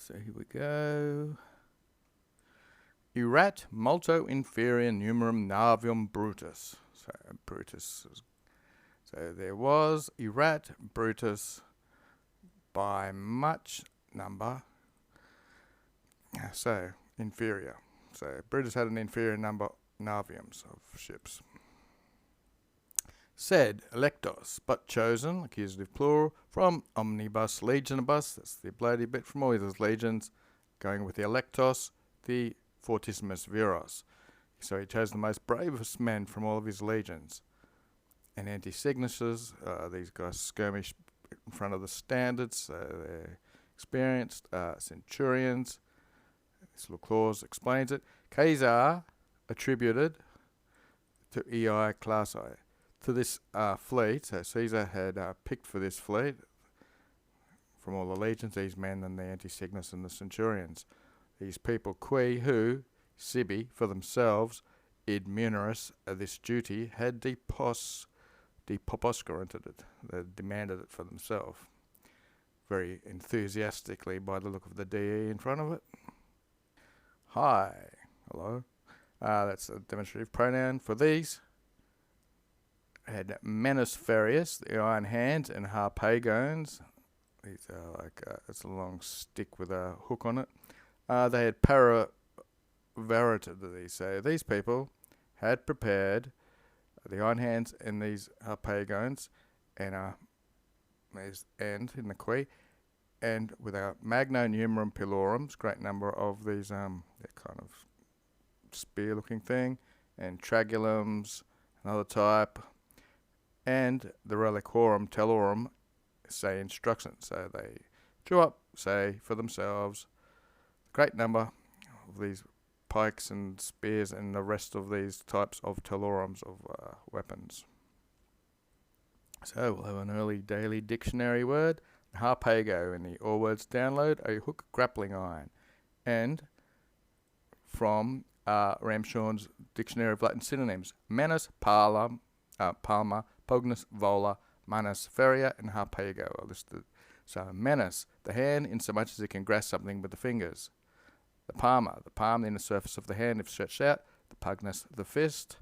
So here we go. Erat multo inferior numerum navium Brutus. So there was erat Brutus by much number. So inferior. So Brutus had an inferior number naviums of ships. Said electos, but chosen, accusative plural, from omnibus legionibus. That's the bloody bit from all those legions, going with the electos, the fortissimus viros. So he chose the most bravest men from all of his legions. And anti-signatures, these guys skirmish in front of the standards, so they're experienced. Centurions, this little clause explains it. Caesar attributed to EI classi. To this fleet, so Caesar had picked for this fleet from all the legions, these men and the Antisignus and the Centurions. These people qui, who, sibi, for themselves, id muneris, this duty, had depoposcarented it. They demanded it for themselves. Very enthusiastically by the look of the DE in front of it. Hi, hello. That's a demonstrative pronoun for these. Had Manus Ferius, the iron hands, and Harpagones. These are like it's a long stick with a hook on it. They had paravarated these. So these people had prepared the iron hands and these Harpagones, and in the qui, and with our magno numerum pilorums, great number of these they're kind of spear-looking thing, and tragulums, another type. And the reliquorum tellorum say instructions. So they drew up, say, for themselves, a great number of these pikes and spears and the rest of these types of tellorums of weapons. So we'll have an early daily dictionary word. Harpago in the All Words download, a hook grappling iron. And from Ramshorn's Dictionary of Latin Synonyms, manus, palma, Pognus, vola, manus, feria, and harpago are listed. So manus, the hand, in so much as it can grasp something with the fingers. The palm, the inner surface of the hand if stretched out. The pugnus, the fist.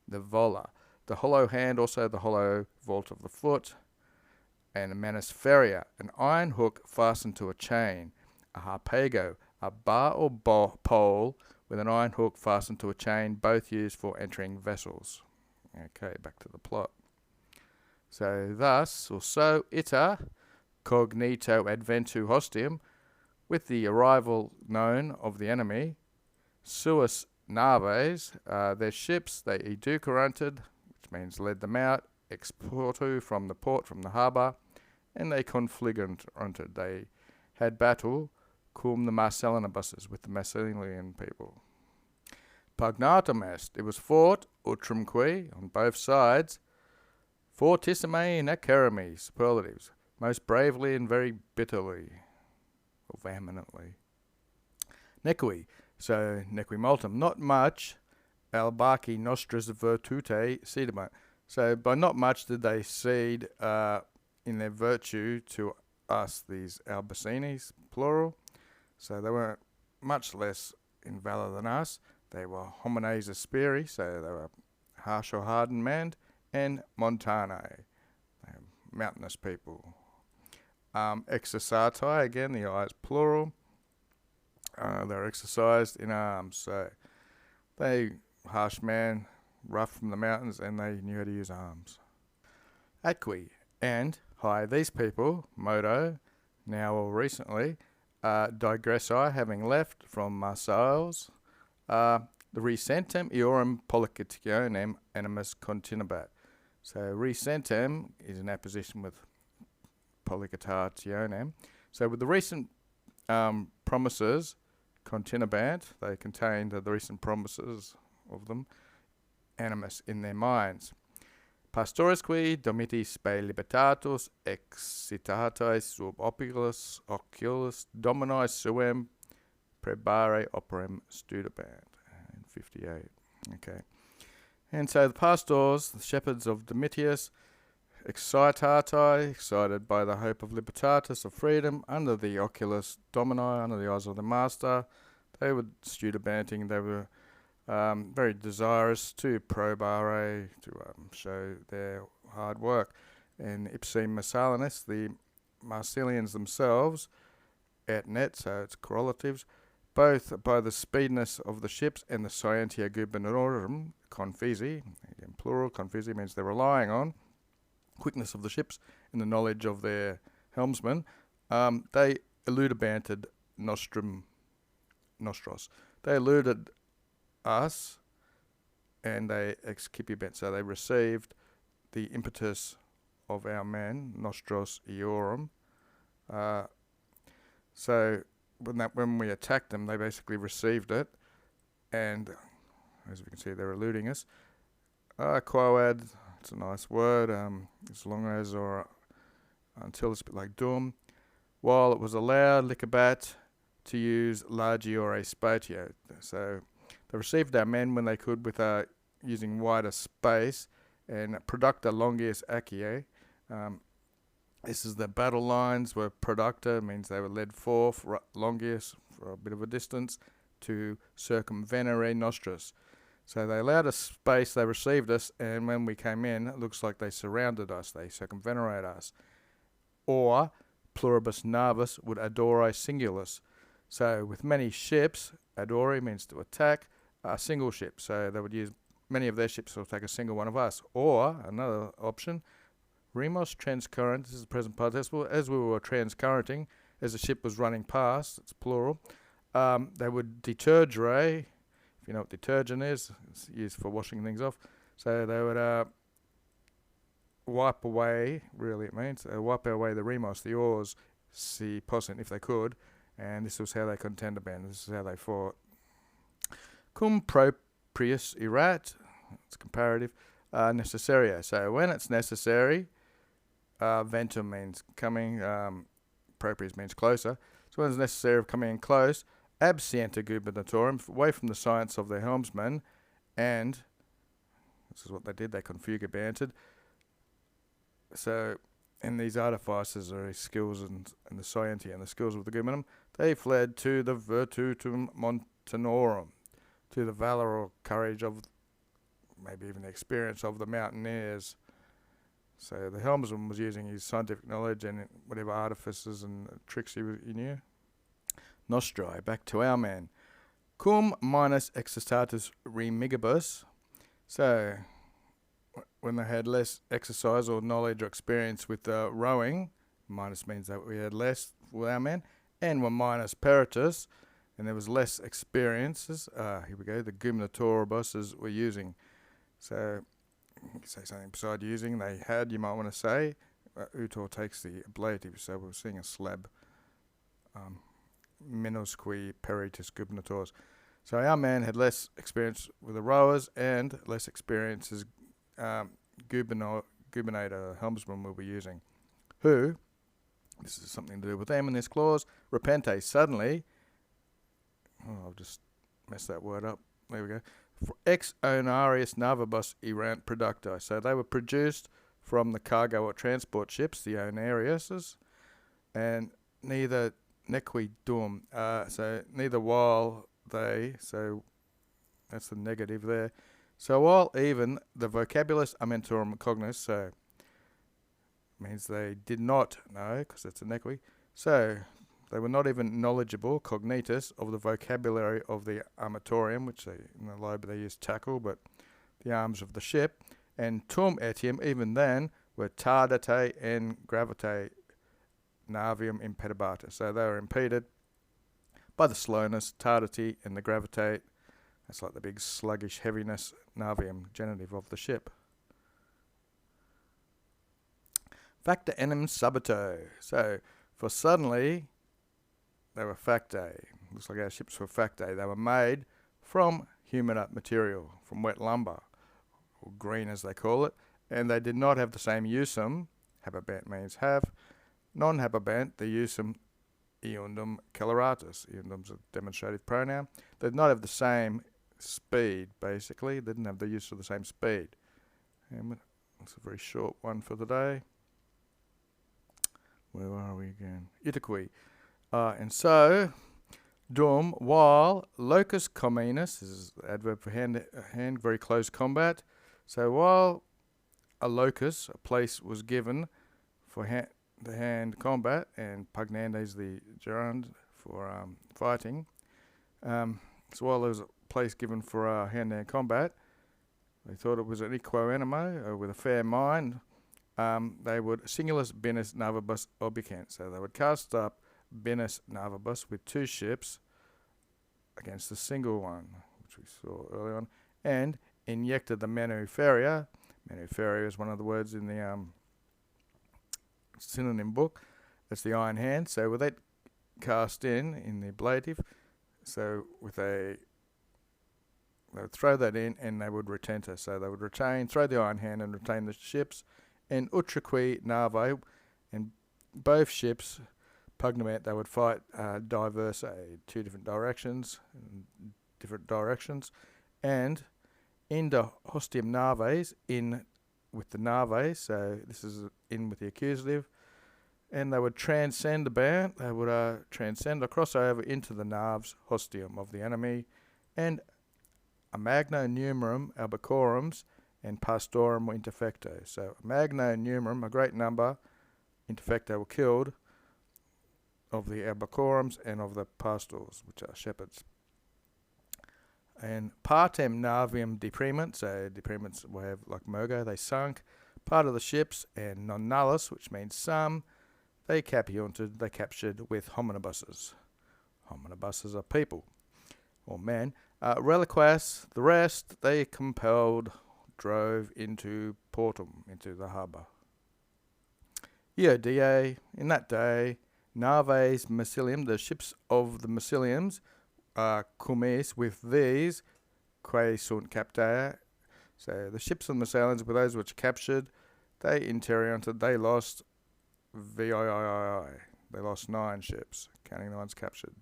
The vola, the hollow hand, also the hollow vault of the foot. And a manus feria, an iron hook fastened to a chain. A harpago, a bar or pole with an iron hook fastened to a chain, both used for entering vessels. Okay, back to the plot. So thus, or so, ita, cognito adventu hostium, with the arrival known of the enemy, suis naves, their ships, they educaranted, which means led them out, exportu, from the port, from the harbour, and they confliganted, they had battle, cum the Marcellinibusses, with the Massilian people. Pugnatum est, it was fought, utrumque, on both sides, fortissime in acerrimi, superlatives, most bravely and very bitterly, or vehemently. Nequi, so nequi multum, not much, albaci nostris virtute cediment. So by not much did they cede in their virtue to us, these Albacinis, plural. So they weren't much less in valour than us. They were homines asperi, so they were harsh or hardened men, and montanae, mountainous people. Exercitae, again, the I is plural. They're exercised in arms, so they, harsh man, rough from the mountains, and they knew how to use arms. Atqui, and, hi, these people, modo, now or recently, digressi, having left from Marseilles, the resentem eorum policitionem animus continebat. So resentem is an apposition with policitationem. So with the recent promises continebant, they contained the recent promises of them, animus in their minds. Pastorisque domitis spe libertatus excitatis sub oculus domini suem prebare operem studabant. In 58. Okay. And so the pastors, the shepherds of Domitius, excitati, excited by the hope of libertatis, of freedom, under the oculus domini, under the eyes of the master. They were studibanting, they were very desirous to probare, to show their hard work. And ipsi Marsalinis, the Marsilians themselves, et net, so it's correlatives, both by the speediness of the ships and the scientia gubernatorum, confisi, again plural, confisi means they're relying on, quickness of the ships and the knowledge of their helmsmen, they eludibanted nostros. They eluded us and they excipibant, so they received the impetus of our men, nostros eorum. So when we attacked them, they basically received it, and as we can see, they're eluding us. Quoad, it's a nice word, as long as or until it's a bit like dum. While it was allowed, licabat, to use largiore spatio. So they received our men when they could with using wider space, and producta longius accie. This is the battle lines were producta, means they were led forth, longius, for a bit of a distance, to circumvenere nostris. So they allowed us space, they received us, and when we came in, it looks like they surrounded us, they circumvenerate us. Or, pluribus navis would adore singulus. So with many ships, adore means to attack a single ship. So they would use many of their ships to attack a single one of us. Or, another option, Remos transcurrent, this is the present participle, as we were transcurrenting, as the ship was running past, it's plural, they would detergere, if you know what detergent is, it's used for washing things off, so they would wipe away, really it means, wipe away the Remos, the oars, si possint, if they could, and this was how they contended, this is how they fought. Cum proprius erat, it's comparative, necessaria, so when it's necessary, ventum means coming, proprius means closer. So when it's necessary of coming in close, abscienta gubernatorum, away from the science of the helmsman, and this is what they did, they confugabanted. So in these artifices are his skills and the scientia and the skills of the gubernatum, they fled to the virtutum montanorum, to the valor or courage of, maybe even the experience of the mountaineers. So the helmsman was using his scientific knowledge and whatever artifices and tricks he knew. Nostri, back to our man. Cum minus exercitus remigibus. So when they had less exercise or knowledge or experience with rowing, minus means that we had less with our men, and were minus peritus, and there was less experiences. Here we go, the gubernatoribus were using. So you can say something beside using, they had, you might want to say. Utor takes the ablative, so we're seeing a slab. Minusqui peritus gubernators. So our man had less experience with the rowers and less experience as gubernator, helmsman will be using. Who, this is something to do with them in this clause, repente suddenly, I've just messed that word up, there we go, ex onarius navibus erant producti. So they were produced from the cargo or transport ships, the onariuses, and neither nequi dum, so neither while they, so that's the negative there. So while even the vocabulus amentorum cognos, so means they did not know, because it's a nequi, so they were not even knowledgeable, cognitus, of the vocabulary of the armatorium, which they, in the lobe they used tackle, but the arms of the ship, and tum etiam, even then, were tardate and gravite navium impedibata. So they were impeded by the slowness, tardity, and the gravitate. That's like the big sluggish heaviness, navium, genitive of the ship. Facta enim subito. So, for suddenly, they were factae. Looks like our ships were factae. They were made from humida material, from wet lumber, or green as they call it, and they did not have the same usum, habebant means have, non-habebant, the usum eundum celeratus. Eundum's a demonstrative pronoun. They did not have the same speed, basically. They didn't have the use of the same speed. And It's a very short one for the day. Where are we again? Itakui. And so, Dum, while locus communis, this is the adverb for hand, very close combat. So while a locus, a place, was given for the hand combat, and pugnanda is the gerund for fighting. So while there was a place given for hand-to-hand combat, they thought it was an equo animo, with a fair mind. They would singulus binus navibus obicant. So they would cast up binus navibus with two ships against the single one, which we saw early on, and injected the manu feria. Manu feria is one of the words in the synonym book. That's the iron hand. So with that cast in the ablative, so they would throw that in and they would retenter. So they would throw the iron hand and retain the ships. And utraque nave, and both ships, pugnament, they would fight diverse, two different directions, and in the hostium naves, in with the nave, so this is in with the accusative, and they would transcend the bound, they would transcend or cross over into the naves hostium of the enemy, and a magno numerum albicorums and pastorum interfecto. So magno numerum, a great number, interfecto were killed, of the albicorums and of the pastors, which are shepherds. And partem navium deprimant, so deprimants will have like mogo, they sunk. Part of the ships, and non nullus, which means some, they captured with hominibuses. Hominibuses are people, or men. Reliquas, the rest, they drove into Portum, into the harbour. Iodia, in that day, naves Massilium, the ships of the Massiliums, cumes, with these, quae sunt captae. So the ships of the Massilians were those which captured, they interiorted, they lost VIII. They lost 9 ships, counting the ones captured.